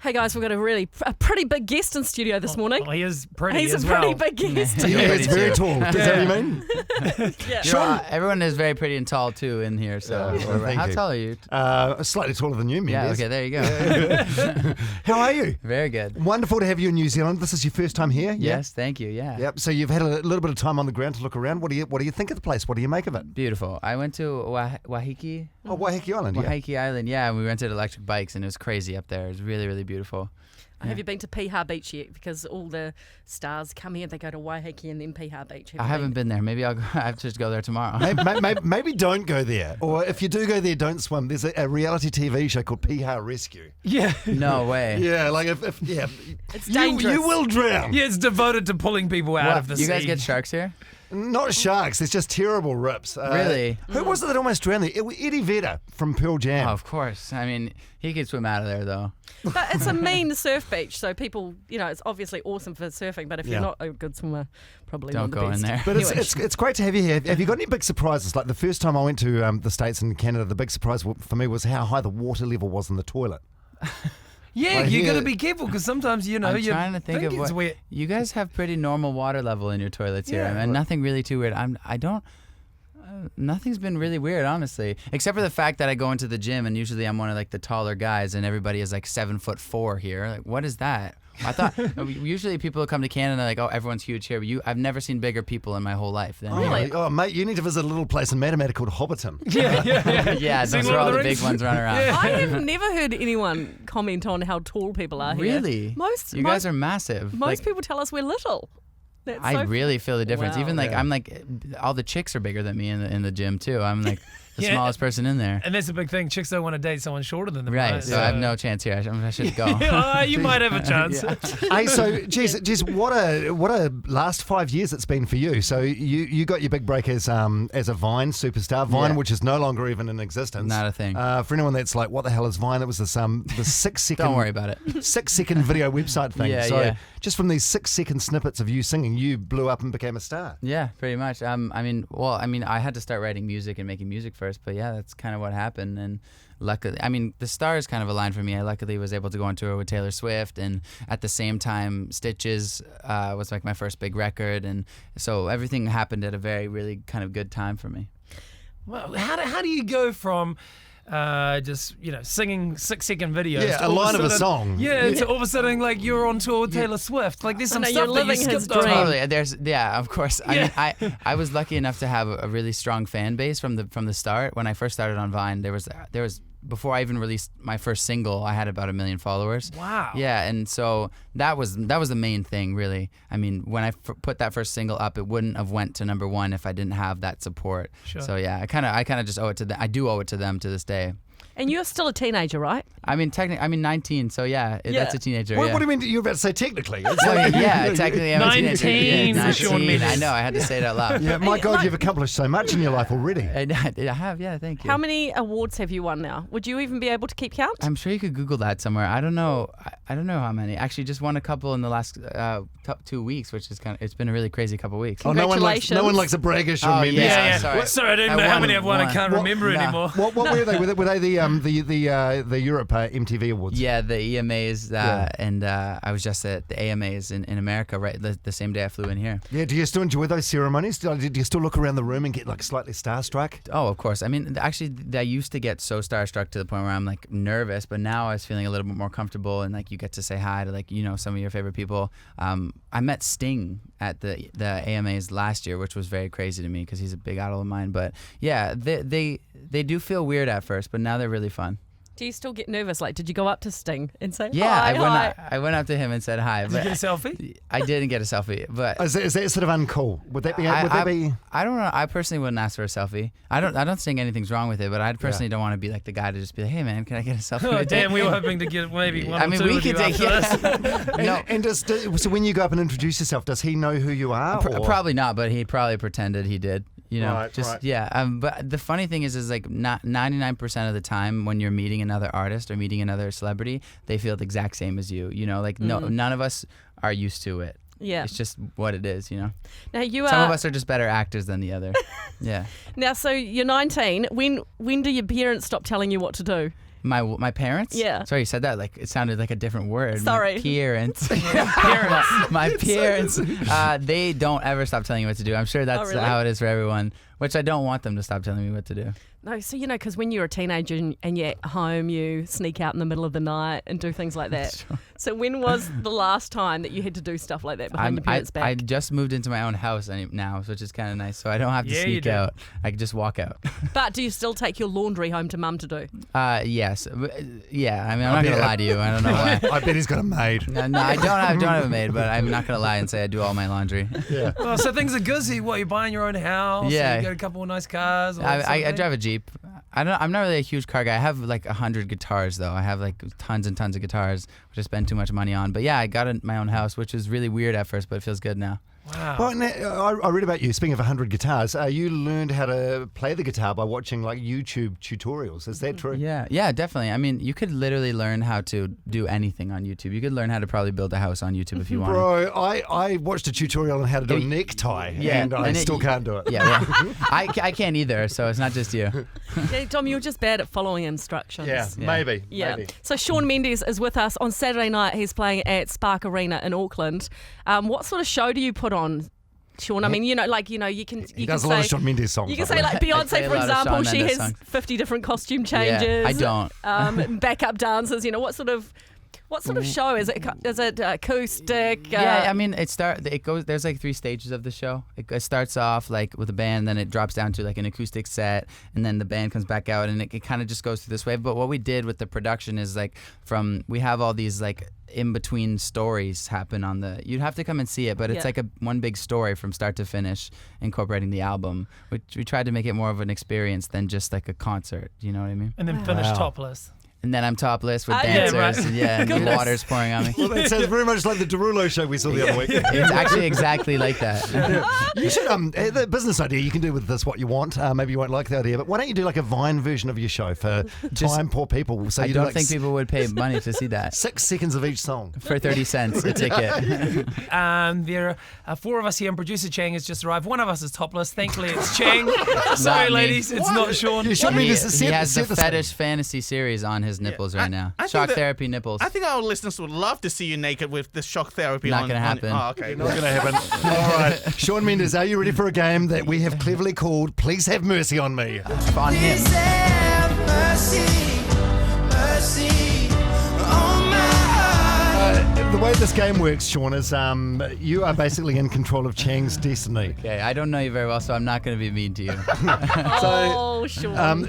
Hey guys, we've got a pretty big guest in studio this morning. Oh, he is pretty He's as a pretty well. big guest. Yeah, it's very tall. Does that what you mean? Yeah. Sean, everyone is very pretty and tall too in here. So, thank how you. tall are you? Slightly taller than you, Yeah. Mendes. Okay. There you go. How are you? Very good. Wonderful to have you in New Zealand. This is your first time here. Yeah? Yes. Thank you. Yeah. Yep. So you've had a little bit of time on the ground to look around. What do you think of the place? What do you make of it? Beautiful. I went to Waiheke. Oh, Waiheke Island. Yeah. Waiheke Island. Yeah. And we rented electric bikes, and it was crazy up there. It was really, really beautiful. Have you been to Piha Beach yet? Because all the stars come here, they go to Waiheke and then Piha Beach. I haven't been there. Maybe I'll go. I have to just go there tomorrow. Maybe don't go there. Or if you do go there, don't swim. There's a reality TV show called Piha Rescue. Yeah. No way. Yeah, like It's dangerous. You will drown. Yeah, it's devoted to pulling people out of the sea. You guys get sharks here? Not sharks. There's just terrible rips. Really? Who was it that almost drowned there? It was Eddie Vedder from Pearl Jam. Oh, of course. I mean, he could swim out of there though. But it's a mean surf beach, so people, it's obviously awesome for surfing, but if you're not a good swimmer, probably Don't not the go best. in there. But Anyway. it's great to have you here. Have you got any big surprises? Like the first time I went to the States and Canada, the big surprise for me was how high the water level was in the toilet. Yeah, Like you got to here- be careful because sometimes, I'm trying to think of it's what weird. you guys have. Pretty normal water level in your toilets here, Yeah. and nothing really too weird. Nothing's been really weird, honestly, except for the fact that I go into the gym and usually I'm one of like the taller guys, and everybody is like 7'4" here. Like, what is that? I thought usually people come to Canada and they're like, oh, everyone's huge here. But I've never seen bigger people in my whole life than me. Really? Oh, mate, you need to visit a little place in Matamata called Hobbiton. Yeah. Yeah, Seen those are Lord all of the the big Rings? ones running around. Yeah. I have never heard anyone comment on how tall people are here. Really? You guys are massive. Most people tell us we're little. That's I so really feel the difference. Wow. Even like Yeah. I'm like all the chicks are bigger than me in the gym too. I'm like the Yeah. smallest person in there. And that's a big thing. Chicks don't want to date someone shorter than them. Right. So I have no chance here. I should go. You might have a chance. Hey, so, geez, what a last 5 years it's been for you. So you got your big break as a Vine superstar, Vine, Yeah. which is no longer even in existence. Not a thing. For anyone that's like, what the hell is Vine? It was this the 6 second. Don't worry about it. 6 second video website thing. Yeah, so yeah. just from these 6 second snippets of you singing, you blew up and became a star. Yeah, pretty much. I had to start writing music and making music first, but yeah, that's kind of what happened. And luckily, the stars kind of aligned for me. I luckily was able to go on tour with Taylor Swift, and at the same time, Stitches was like my first big record, and so everything happened at a very, really kind of good time for me. Well, how do you go from just singing 6 second videos? Yeah, to a all line of a sudden- song. Yeah, to all of a sudden like you're on tour with Taylor Swift. Like there's some know, stuff you're that you living his skipped over. dream. Totally. Of course. I mean, I was lucky enough to have a really strong fan base from the start. When I first started on Vine, there was before I even released my first single, I had about 1 million followers. Wow. Yeah, and so that was the main thing, really. I mean, when I put that first single up, it wouldn't have went to number 1 if I didn't have that support. Sure. So yeah, I kind of just owe it to them. I do owe it to them to this day. And you're still a teenager, right? I mean, technically, 19, so yeah, that's a teenager. What, yeah. what do you mean? You're about to say technically? It's Well, like, yeah, technically I'm a teenager. 19 Yeah, for Shawn 19. Mendes. I know, I had to say it out loud. Yeah, my God, you've accomplished so much in your life already. I have, yeah, thank you. How many awards have you won now? Would you even be able to keep count? I'm sure you could Google that somewhere. I don't know. I don't know how many. Actually, just won a couple in the last 2 weeks, which is it's been a really crazy couple weeks. Oh, no one likes a bragger, Shawn Oh, Mendes. yeah. Sorry, Sorry. I didn't I know how won many I've won. I one. can't remember Nah. anymore. What were they? Were they the Europe MTV Awards? Yeah, the EMAs, and I was just at the AMAs in America right the same day I flew in here. Yeah, do you still enjoy those ceremonies? Do you still look around the room and get like slightly starstruck? Oh, of course. I mean, actually, I used to get so starstruck to the point where I'm like nervous, but now I was feeling a little bit more comfortable, and like you get to say hi to some of your favorite people. I met Sting at the AMAs last year, which was very crazy to me because he's a big idol of mine. But yeah, they do feel weird at first, but now they're really fun. Do you still get nervous? Like, did you go up to Sting and say, Yeah, hi? I went up to him and said hi. Did you get a selfie? I didn't get a selfie, but Is that sort of uncool? Would that be? I don't know. I personally wouldn't ask for a selfie. I don't think anything's wrong with it, but I personally don't want to be like the guy to just be like, hey man, can I get a selfie? Oh, damn, we were hoping to get maybe one I or mean, two we with could you take after this. No, And so when you go up and introduce yourself, does he know who you are? or? probably not, but he probably pretended he did. You know, Right, just right. yeah. But the funny thing is like 99% of the time when you're meeting another artist or meeting another celebrity, they feel the exact same as you. You know, like none of us are used to it. Yeah. It's just what it is, you know. Now you Some of are. us are just better actors than the other. Yeah. Now, so you're 19. When do your parents stop telling you what to do? My parents? Yeah. Sorry, you said that like it sounded like a different word. Sorry. My parents. My parents. They don't ever stop telling you what to do. I'm sure that's really? how it is for everyone, which I don't want them to stop telling me what to do. No, so because when you're a teenager and you're at home, you sneak out in the middle of the night and do things like that. Sure. So when was the last time that you had to do stuff like that behind your parents' back? I just moved into my own house now, which is kind of nice. So I don't have to sneak out. I can just walk out. But do you still take your laundry home to mum to do? Yes. Yeah. I mean, I'm not gonna lie to you. I don't know why. I bet he's got a maid. No, I don't have a maid, but I'm not gonna lie and say I do all my laundry. Yeah. Oh, so things are good. So you're buying your own house? Yeah. You got a couple of nice cars? Or I drive a Jeep. I'm not really a huge car guy. I have like 100 guitars though. I have like tons and tons of guitars, which I spend too much money on. But yeah, I got my own house, which was really weird at first, but it feels good now. Wow. Well, I read about you. Speaking of 100 guitars, you learned how to play the guitar by watching like YouTube tutorials. Is that true? Yeah, definitely. I mean, you could literally learn how to do anything on YouTube. You could learn how to probably build a house on YouTube if you wanted. Bro, I watched a tutorial on how to do a necktie, and I still can't do it. Yeah, well, I can't either, so it's not just you. Yeah, Tom, you're just bad at following instructions. Yeah, maybe. Maybe. So Shawn Mendes is with us on Saturday night. He's playing at Spark Arena in Auckland. What sort of show do you put on, Shawn? I mean, you can. He does a lot of Shawn Mendes songs. You can by say the way. like Beyonce, play a for lot of example. Shawn She Mendes has songs. 50 different costume changes. Yeah, I don't. Backup dancers. What sort of show is it? Is it acoustic? Yeah, I mean, it goes. There's like 3 stages of the show. It starts off like with a band, then it drops down to like an acoustic set, and then the band comes back out, and it kind of just goes through this wave. But what we did with the production is like we have all these like in between stories happen on the. You'd have to come and see it, but it's like one big story from start to finish, incorporating the album. Which we tried to make it more of an experience than just like a concert. You know what I mean? And then finish topless. And then I'm topless with Yeah, dancers, right. and the water's pouring on me. Well, that sounds very much like the Derulo show we saw the other week. It's actually exactly like that. You should the business idea. You can do with this what you want. Maybe you won't like the idea, but why don't you do like a Vine version of your show for poor people? So I you don't do like think people would pay money to see that. 6 seconds of each song. For 30 cents a ticket. There are 4 of us here, and producer Chang has just arrived. One of us is topless. Thankfully, it's Chang. Sorry, me. ladies, it's not Sean. You should He set has the the fetish fantasy series on his nipples right now. I think Shock that- therapy nipples. I think our listeners would love to see you naked with the shock therapy Not on. gonna happen. Oh, okay. Not going to happen. All right. Shawn Mendes, are you ready for a game that we have cleverly called Please Have Mercy on Me? On him. The way this game works, Shawn, is you are basically in control of Chang's destiny. Okay, I don't know you very well, so I'm not going to be mean to you. Oh, Shawn.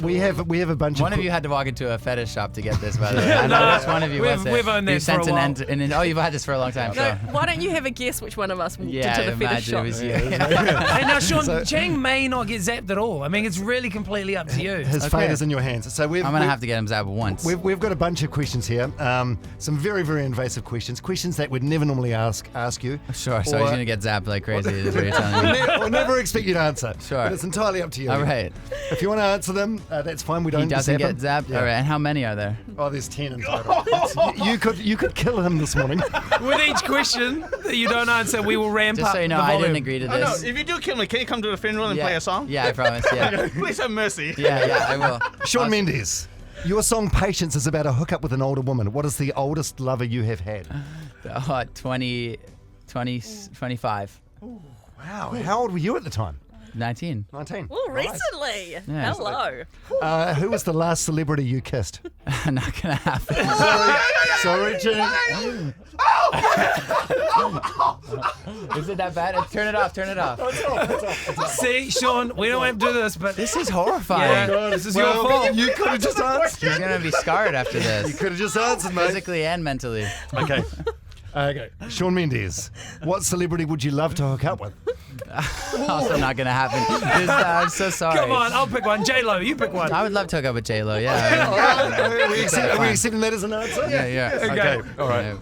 We have a bunch One of of you had to walk into a fetish shop to get this, by the way. I know which one of you was it. we've owned that You for sent a while. oh, you've had this for a long time. No, So. why don't you have a guess which one of us walked Yeah, into the fetish imagine shop? it was you. Hey, now, Sean, Chang may not get zapped at all. I mean, it's really completely up to you. his fate is in your hands. So I'm going to have to get him zapped once. We've got a bunch of questions here. Some very, very invasive questions. Questions that we'd never normally ask you. Sure, so Or- he's going to get zapped like crazy, is what you're telling me. We'll never expect you to answer. Sure. But it's entirely up to you. All right. If you want to answer them, that's fine. We don't He doesn't zap get him. zapped? Yeah. All right, and how many are there? Oh, there's 10 in total. You could kill him this morning. With each question that you don't answer, we will ramp Just up so you know, the I volume. didn't agree to Oh, no, this. if you do kill me, can you come to the funeral and play a song? Yeah, I promise, yeah. Please have mercy. Yeah, I will. Shawn Mendes, your song Patience is about a hookup with an older woman. What is the oldest lover you have had? 25. Wow. How old were you at the time? 19. 19. Oh, recently. Yeah. Hello. Who was the last celebrity you kissed? Not gonna happen. Sorry, Chang. Is it that bad? Turn it off. See, Sean, we don't have to do this, but This is horrifying. this is your fault. You could have just answered. He's gonna be scarred after You this, could have just answered, mate. physically and mentally. Okay. Okay. Shawn Mendes, what celebrity would you love to hook up with? Also not gonna happen. I'm so sorry. Come on, I'll pick one. J-Lo, you pick one. I would love to hook up with J-Lo, yeah. Are we accepting that as an answer? Yeah. Okay. All right. Here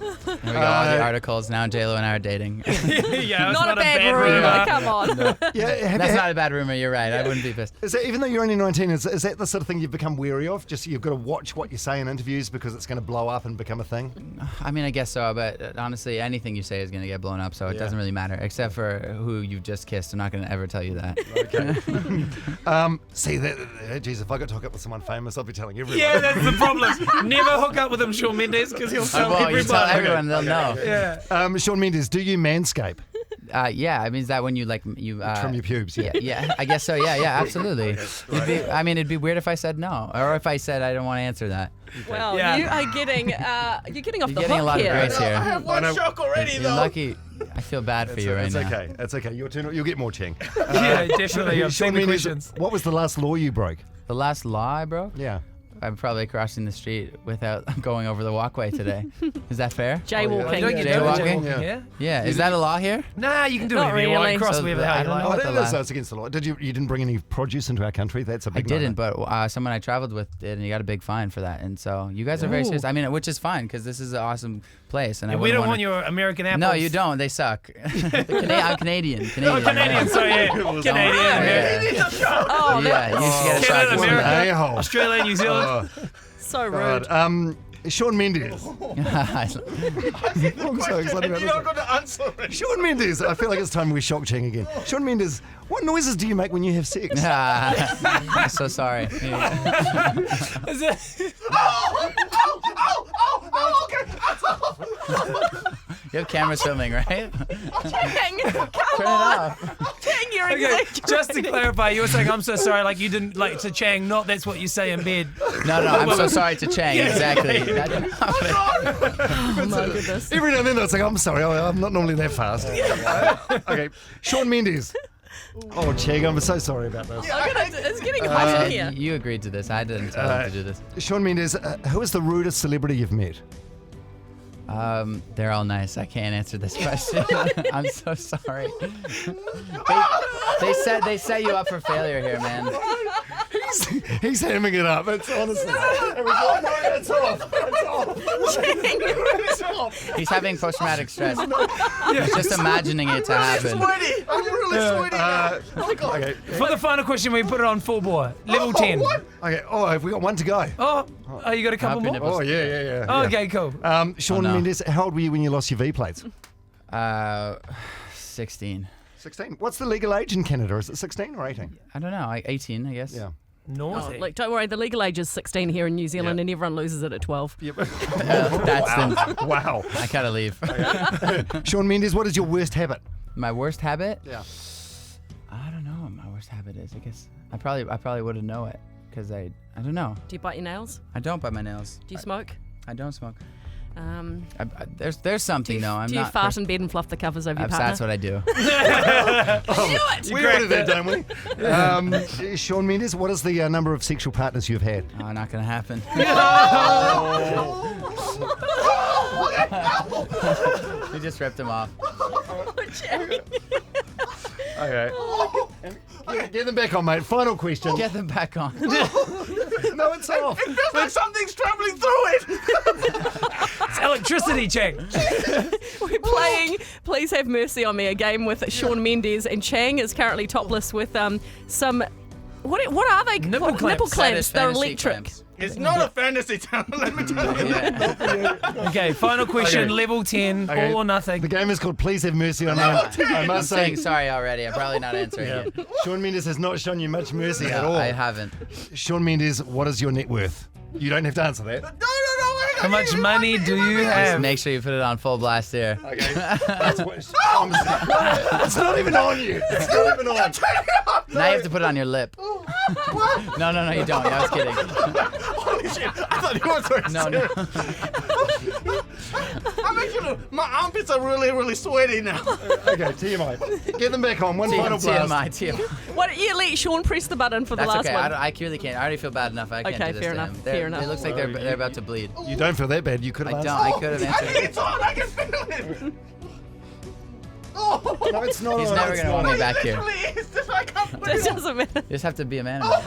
we go, all the articles. Now J-Lo and I are dating. Yeah, it's Not a bad rumor. Come on. Yeah. That's not a bad rumor, you're right. I wouldn't be pissed. Is that, even though you're only 19, is that the sort of thing you've become wary of? Just you've got to watch what you say in interviews because it's going to blow up and become a thing? I mean, I guess so, but honestly, anything you say is going to get blown up, so it doesn't really matter, except for who you we've just kissed. I'm not going to ever tell you that. See that? Geez, if I got to hook up with someone famous, I'll be telling everyone. Yeah, that's the problem. Never hook up with him, Shawn Mendes, because he'll tell Well, you everybody. tell everyone, they'll know. Yeah. Shawn Mendes, do you manscape? Yeah, I mean, is that when you Trim your pubes, yeah. Yeah, I guess so. Yeah, absolutely. It'd be weird if I said no, or if I said I don't want to answer that. Well, Yeah. you are getting you're getting off You're the getting hook a lot of here. grace here. I have one shock already, You're though. lucky. I feel bad for you right It's now. okay. It's okay. Your turn. You'll get more, Chang. Yeah, definitely. I've Shawn seen the Mendes, questions. what was the last law you broke? The last law I broke? Yeah. I'm probably crossing the street without going over the walkway today. Is that fair? Jaywalking. You don't get Jaywalking? jaywalking, yeah? Yeah. Is that a law here? Nah, you can do Not whatever you really. want. Cross So wherever the I hell you don't like. know what the law- That's against the law. You didn't bring any produce into our country? That's a I big didn't, no-no. but someone I traveled with did, and you got a big fine for that. And so you guys are very serious. I mean, which is fine because this is an awesome place, and I We wouldn't don't want wanna- your American apples. No, you don't. They suck. I'm Canadian. Oh, Canadian, sorry, yeah. Canadian, American. Oh, Yeah, you should get a Canada, shot. What an America. a-hole. Australia, New Zealand. so rude. God. Shawn Mendes. I'm so excited about You're not this. going to answer it. Shawn Mendes. I feel like it's time we shock Chang again. Shawn Mendes, what noises do you make when you have sex? I'm so sorry. Yeah. Is it? You have cameras filming, right? Chang, Turn come it on. off. Chang, you're Okay, exaggerating. just to clarify, you were saying I'm so sorry, like you didn't like to Chang, not that's what you say in bed. No, I'm so sorry to Chang. Exactly. Oh my goodness. Every now and then it's like, I'm sorry, I'm not normally that fast. Okay, Shawn Mendes. Oh, Chang, I'm so sorry about this. It's getting hot in here. You agreed to this. I didn't tell him to do this. Shawn Mendes, who is the rudest celebrity you've met? They're all nice. I can't answer this question. I'm so sorry. They set you up for failure here, man. He's hamming it up. It's honestly. It's off. It's off. He's having post-traumatic stress. He's just imagining it to happen. Sweaty. I'm really sweaty now. Okay. For the final question, we put it on full bore. Level 10. Okay. Oh, have we got one to go? Oh, you got a couple Happy more? nipples. Oh, yeah. Oh, okay, cool. Shawn no. Mendes, how old were you when you lost your V plates? 16. 16. What's the legal age in Canada? Is it 16 or 18? I don't know. Like 18, I guess. Yeah. Naughty. Like, don't worry, the legal age is 16 here in New Zealand, Yeah. and everyone loses it at 12. Yep. That's the. Wow. I gotta leave. Shawn Mendes, what is your worst habit? My worst habit? Yeah. I don't know what my worst habit is. I guess I probably wouldn't know it because I don't know. Do you bite your nails? I don't bite my nails. Do you smoke? I don't smoke. Um, There's something though. I'm do you not. fart in bed and fluff the covers over your partner? That's what I do. We ordered that, don't we? Shawn Mendes, what is the number of sexual partners you've had? Oh, not gonna happen. You just ripped him off. Okay. Get them back on, mate. Final question. Get them back on. No, it's off. It feels like something's traveling through it. It's electricity, Chang. We're playing Please Have Mercy on Me, a game with Shawn Mendes, and Chang is currently topless with some. What are they? Nipple What- clamps. Nipple clamps. They're Fantasy electric. clamps. It's not a fantasy town, let me tell you. Yeah. Okay, final question, Okay. level 10, Okay. all or nothing. The game is called Please Have Mercy on Me. I I'm must say, saying sorry already. I'm probably not answering it. Shawn Mendes has not shown you much mercy at all. I haven't. Shawn Mendes, what is your net worth? You don't have to answer that. No, hang How on. much money do you Just have? make sure you put it on full blast here. Okay. That's what, it's not even on you. It's not even on. Now you have to put it on your lip. No, you don't. I was kidding. Holy shit, I thought you were so No. I'm actually, my armpits are really, really sweaty now. Okay, TMI. Get them back on. One final blast. TMI. Why don't you let Shawn press the button for the That's last okay. one? I really can't. I already feel bad enough. I can't Okay, do this fair to enough, him. fair enough. It looks like they're about to bleed. You don't feel that bad. You could have I answered. don't. I could have I think answered. it's on, I can feel it. No, it's not He's on. never It's gonna not want me on. back here. I can't put It it on. doesn't matter. You just have to be a man about it.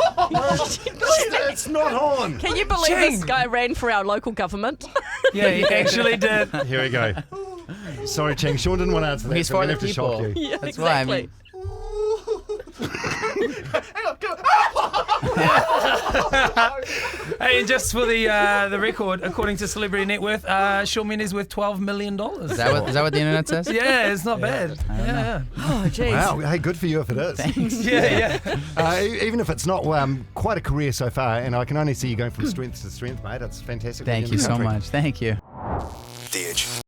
It's not on. Can you believe Chang. this guy ran for our local government? Yeah, he actually did. Here we go. Sorry, Chang. Shawn didn't want to answer that. He's so I'm for gonna the have to shock people. you. Yeah, That's why I exactly. mean. Hang on, go. Hey, and just for the record, according to Celebrity Net Worth, Shawn Mendes worth $12 million. Is that what the internet says? Yeah, it's not bad. Yeah. Oh, jeez. Wow, hey, good for you if it is. Yeah. Even if it's not quite a career so far, and I can only see you going from strength to strength, mate. It's fantastic. Thank you so much. Thank you. The Edge.